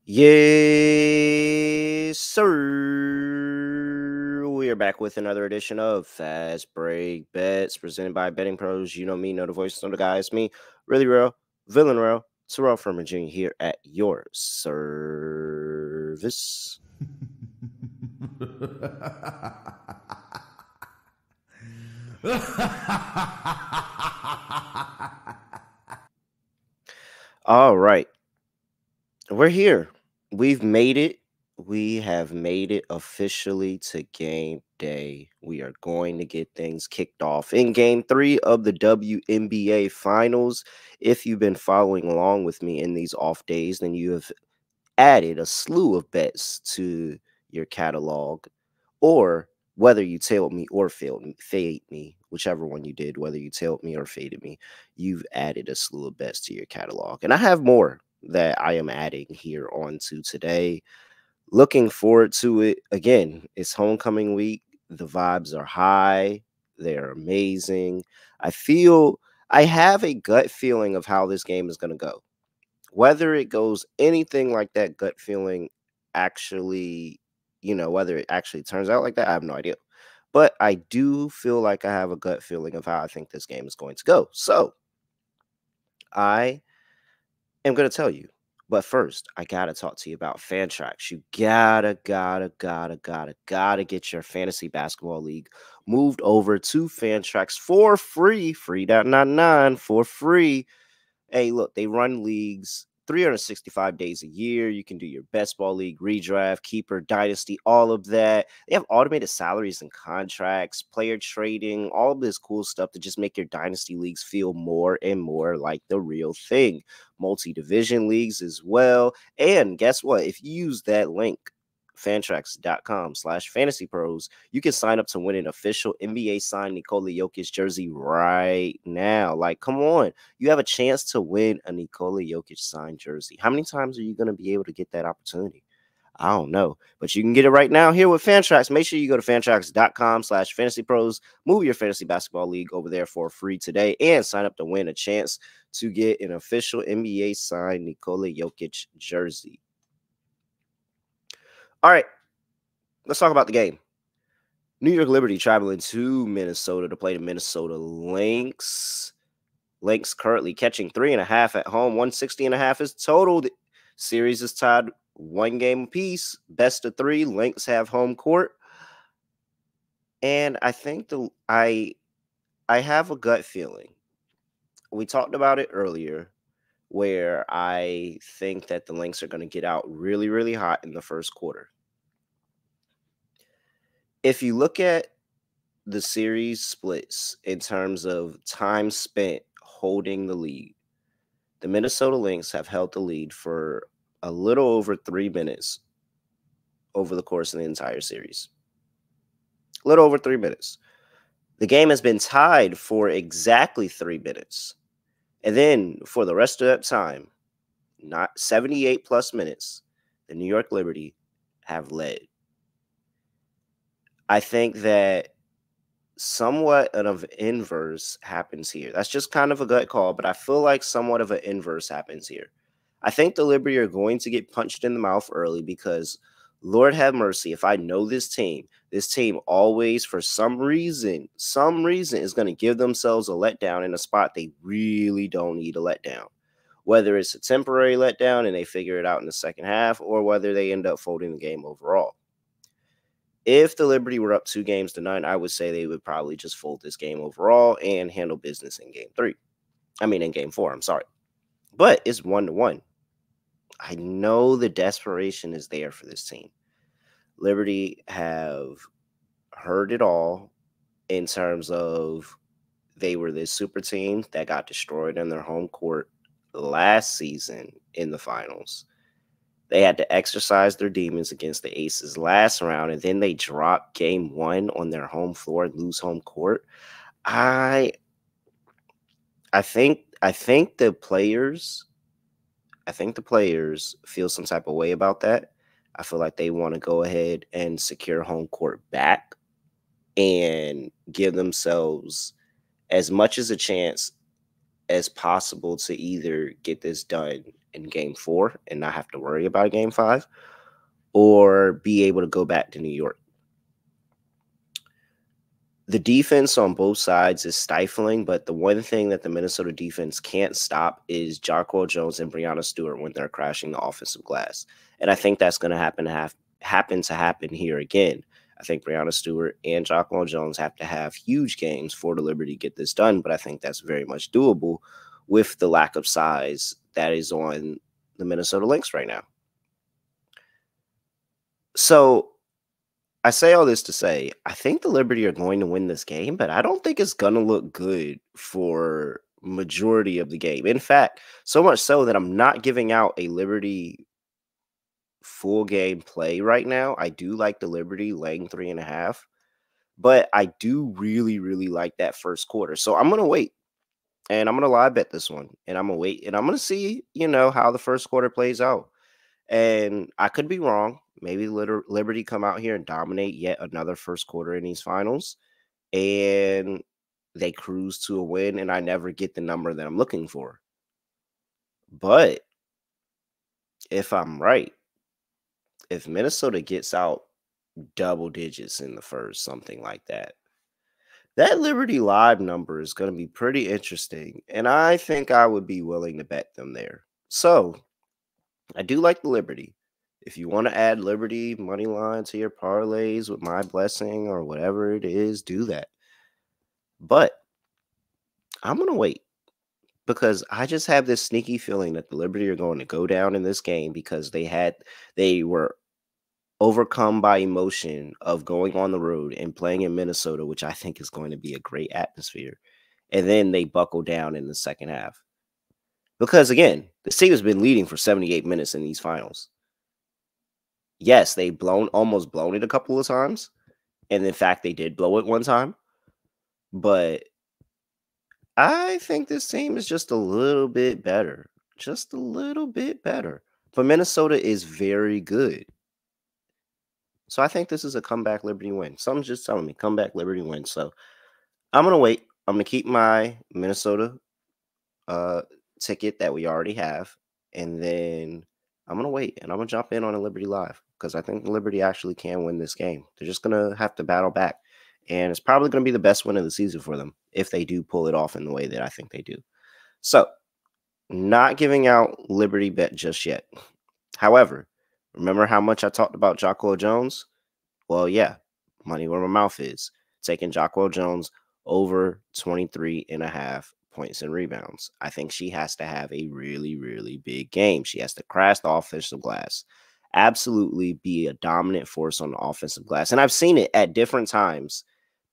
Yes, sir. We are back with another edition of Fast Break Bets presented by BettingPros. You know me, know the voice, know the guy. It's me, really real, villain real, Terrell Furman Jr. here at your service. All right, we're here. We've made it. We have made it officially to game day. We are going to get things kicked off in game 3 of the WNBA Finals. If you've been following along with me in these off days, then you have added a slew of bets to your catalog, or whether you tailed me or fade me, whichever one you did, whether you tailed me or faded me, you've added a slew of bets to your catalog. And I have more that I am adding here on to today. Looking forward to it. Again, it's homecoming week. The vibes are high. They're amazing. I have a gut feeling of how this game is going to go. Whether it goes anything like that gut feeling actually, whether it actually turns out like that, I have no idea. But I do feel like I have a gut feeling of how I think this game is going to go. So I am going to tell you. But first, I gotta talk to you about Fantrax. You gotta get your fantasy basketball league moved over to Fantrax for free, free.99 for free. Hey, look, they run leagues 365 days a year. You can do your best ball league, redraft, keeper, dynasty, all of that. They have automated salaries and contracts, player trading, all of this cool stuff to just make your dynasty leagues feel more and more like the real thing. Multi-division leagues as well. And guess what? If you use that link, fantrax.com/fantasypros, you can sign up to win an official NBA signed Nikola Jokic jersey right now. Like, come on. You have a chance to win a Nikola Jokic signed jersey. How many times are you going to be able to get that opportunity? I don't know, but you can get it right now here with Fantrax. Make sure you go to fantrax.com/fantasypros, move your fantasy basketball league over there for free today, and sign up to win a chance to get an official NBA signed Nikola Jokic jersey. All right, let's talk about the game. New York Liberty traveling to Minnesota to play the Minnesota Lynx. Lynx currently catching 3.5 at home. 160.5 is total. The series is tied 1 game apiece. Best of 3. Lynx have home court. And I think I have a gut feeling. We talked about it earlier, where I think that the Lynx are going to get out really, really hot in the first quarter. If you look at the series splits in terms of time spent holding the lead, the Minnesota Lynx have held the lead for a little over 3 minutes over the course of the entire series. A little over 3 minutes. The game has been tied for exactly 3 minutes. And then for the rest of that time, not 78 plus minutes, the New York Liberty have led. I think that somewhat of an inverse happens here. That's just kind of a gut call, but I feel like somewhat of an inverse happens here. I think the Liberty are going to get punched in the mouth early because, Lord have mercy, if I know this team always, for some reason, is going to give themselves a letdown in a spot they really don't need a letdown. Whether it's a temporary letdown and they figure it out in the second half, or whether they end up folding the game overall. If the Liberty were up 2-0, I would say they would probably just fold this game overall and handle business in game 4. I'm sorry. But it's 1-1. I know the desperation is there for this team. Liberty have heard it all in terms of they were this super team that got destroyed in their home court last season in the finals. They had to exercise their demons against the Aces last round, and then they dropped game 1 on their home floor and lose home court. I think the players feel some type of way about that. I feel like they want to go ahead and secure home court back and give themselves as much as a chance as possible to either get this done in game 4 and not have to worry about game 5, or be able to go back to New York. The defense on both sides is stifling, but the one thing that the Minnesota defense can't stop is Jonquel Jones and Breanna Stewart when they're crashing the offensive glass. And I think that's going to happen here again. I think Breanna Stewart and Jonquel Jones have to have huge games for the Liberty to get this done, but I think that's very much doable with the lack of size that is on the Minnesota Lynx right now. So I say all this to say, I think the Liberty are going to win this game, but I don't think it's going to look good for majority of the game. In fact, so much so that I'm not giving out a Liberty full game play right now. I do like the Liberty laying 3.5, but I do really, really like that first quarter. So I'm going to wait, and I'm going to live bet this one, and I'm going to wait, and I'm going to see, how the first quarter plays out. And I could be wrong. Maybe Liberty come out here and dominate yet another first quarter in these finals, and they cruise to a win, and I never get the number that I'm looking for. But if I'm right, if Minnesota gets out double digits in the first, something like that, that Liberty Live number is going to be pretty interesting, and I think I would be willing to bet them there. So I do like the Liberty. If you want to add Liberty money line to your parlays with my blessing or whatever it is, do that. But I'm going to wait because I just have this sneaky feeling that the Liberty are going to go down in this game because they were overcome by emotion of going on the road and playing in Minnesota, which I think is going to be a great atmosphere. And then they buckle down in the second half. Because again, this team has been leading for 78 minutes in these finals. Yes, they almost blown it a couple of times. And in fact, they did blow it one time. But I think this team is just a little bit better. Just a little bit better. But Minnesota is very good. So I think this is a comeback Liberty win. Something's just telling me comeback Liberty win. So I'm going to wait. I'm going to keep my Minnesota ticket that we already have. And then I'm going to wait. And I'm going to jump in on a Liberty Live because I think the Liberty actually can win this game. They're just going to have to battle back. And it's probably going to be the best win of the season for them if they do pull it off in the way that I think they do. So not giving out Liberty bet just yet. However, remember how much I talked about Jonquel Jones? Well, yeah, money where my mouth is. Taking Jonquel Jones over 23.5 points and rebounds. I think she has to have a really, really big game. She has to crash the offensive glass. Absolutely be a dominant force on the offensive glass. And I've seen it at different times.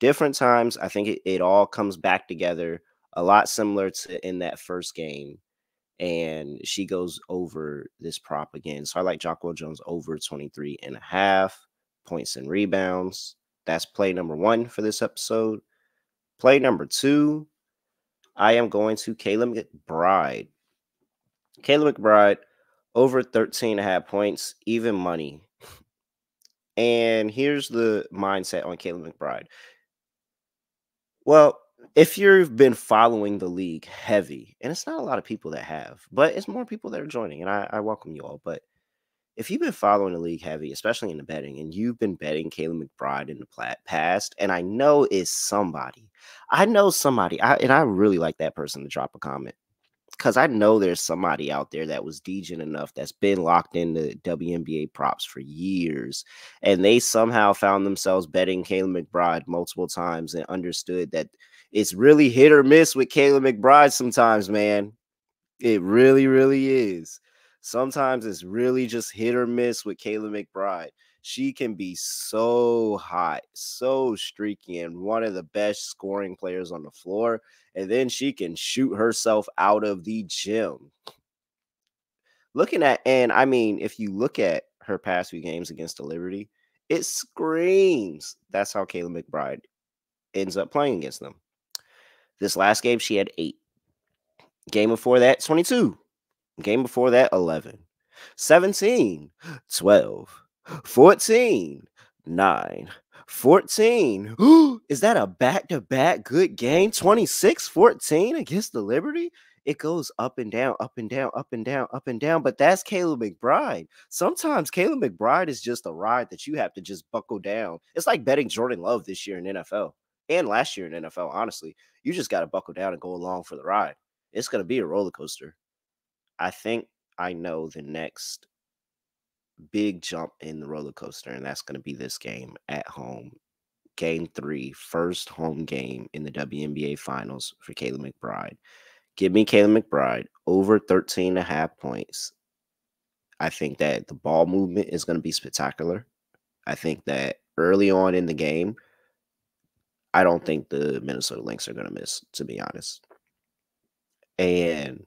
I think it all comes back together a lot similar to in that first game. And she goes over this prop again. So I like Jonquel Jones over 23.5 points and rebounds. That's play number 1 for this episode. Play number 2, I am going to Kayla McBride. Kayla McBride over 13.5 points, even money. And here's the mindset on Kayla McBride. Well, if you've been following the league heavy, and it's not a lot of people that have, but it's more people that are joining, and I welcome you all. But if you've been following the league heavy, especially in the betting, and you've been betting Kayla McBride in the past, and I know somebody, and I really like that person to drop a comment. Because I know there's somebody out there that was degen enough that's been locked into WNBA props for years, and they somehow found themselves betting Kayla McBride multiple times and understood that it's really hit or miss with Kayla McBride sometimes, man. It really, really is. Sometimes it's really just hit or miss with Kayla McBride. She can be so hot, so streaky, and one of the best scoring players on the floor. And then she can shoot herself out of the gym. If you look at her past few games against the Liberty, it screams. That's how Kayla McBride ends up playing against them. This last game, she had 8. Game before that, 22. Game before that, 11. 17, 12, 14, 9, 14. Is that a back-to-back good game? 26-14 against the Liberty? It goes up and down, up and down, up and down, up and down. But that's Kayla McBride. Sometimes Kayla McBride is just a ride that you have to just buckle down. It's like betting Jordan Love this year in NFL and last year in NFL, honestly. You just got to buckle down and go along for the ride. It's going to be a roller coaster. I think I know the next big jump in the roller coaster, and that's going to be this game at home. Game 3, first home game in the WNBA Finals for Kayla McBride. Give me Kayla McBride over 13.5 points. I think that the ball movement is going to be spectacular. I think that early on in the game, I don't think the Minnesota Lynx are going to miss, to be honest. And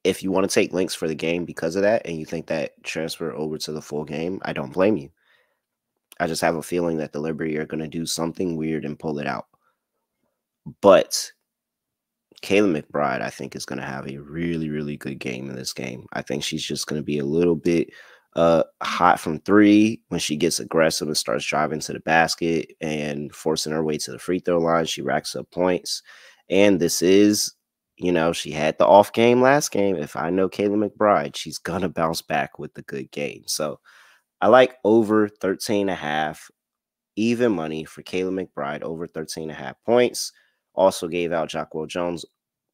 if you want to take Lynx for the game because of that, and you think that transfer over to the full game, I don't blame you. I just have a feeling that the Liberty are going to do something weird and pull it out. But Kayla McBride, I think, is going to have a really, really good game in this game. I think she's just going to be a little bit hot from 3 when she gets aggressive and starts driving to the basket and forcing her way to the free throw line. She racks up points. And this is, she had the off game last game. If I know Kayla McBride, she's going to bounce back with the good game. So I like over 13.5 even money for Kayla McBride over 13.5 points. Also gave out Jonquel Jones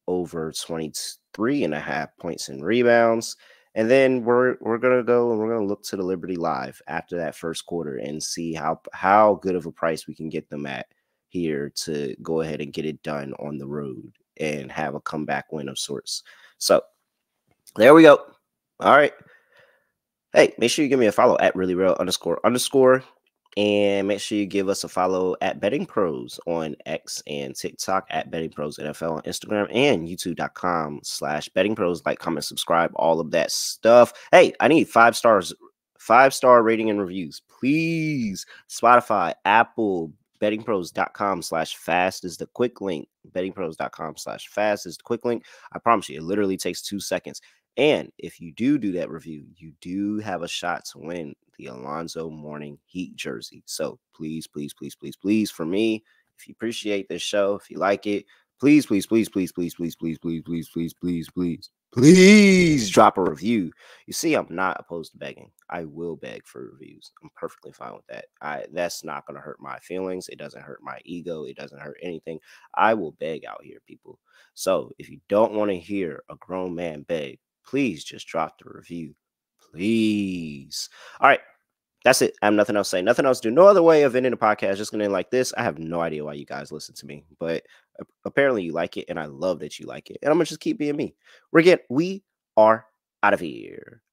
over 23.5 points and rebounds. And then we're gonna go and we're gonna look to the Liberty Live after that first quarter and see how good of a price we can get them at here to go ahead and get it done on the road and have a comeback win of sorts. So there we go. All right. Hey, make sure you give me a follow at realreal__. And make sure you give us a follow at BettingPros on X and TikTok, at BettingPros NFL on Instagram, and YouTube.com/BettingPros. Like, comment, subscribe, all of that stuff. Hey, I need 5 stars, 5-star rating and reviews, please. Spotify, Apple, BettingPros.com/fast is the quick link. BettingPros.com/fast is the quick link. I promise you, it literally takes 2 seconds. And if you do that review, you do have a shot to win the Alonzo Mourning Heat jersey. So please, please, please, please, please, for me, if you appreciate this show, if you like it, please, please, please, please, please, please, please, please, please, please, please, please, please drop a review. You see, I'm not opposed to begging. I will beg for reviews. I'm perfectly fine with that. That's not going to hurt my feelings. It doesn't hurt my ego. It doesn't hurt anything. I will beg out here, people. So if you don't want to hear a grown man beg, please just drop the review. Please. All right. That's it. I have nothing else to say. Nothing else to do. No other way of ending the podcast. Just going to end like this. I have no idea why you guys listen to me, but apparently you like it, and I love that you like it. And I'm going to just keep being me. We are out of here.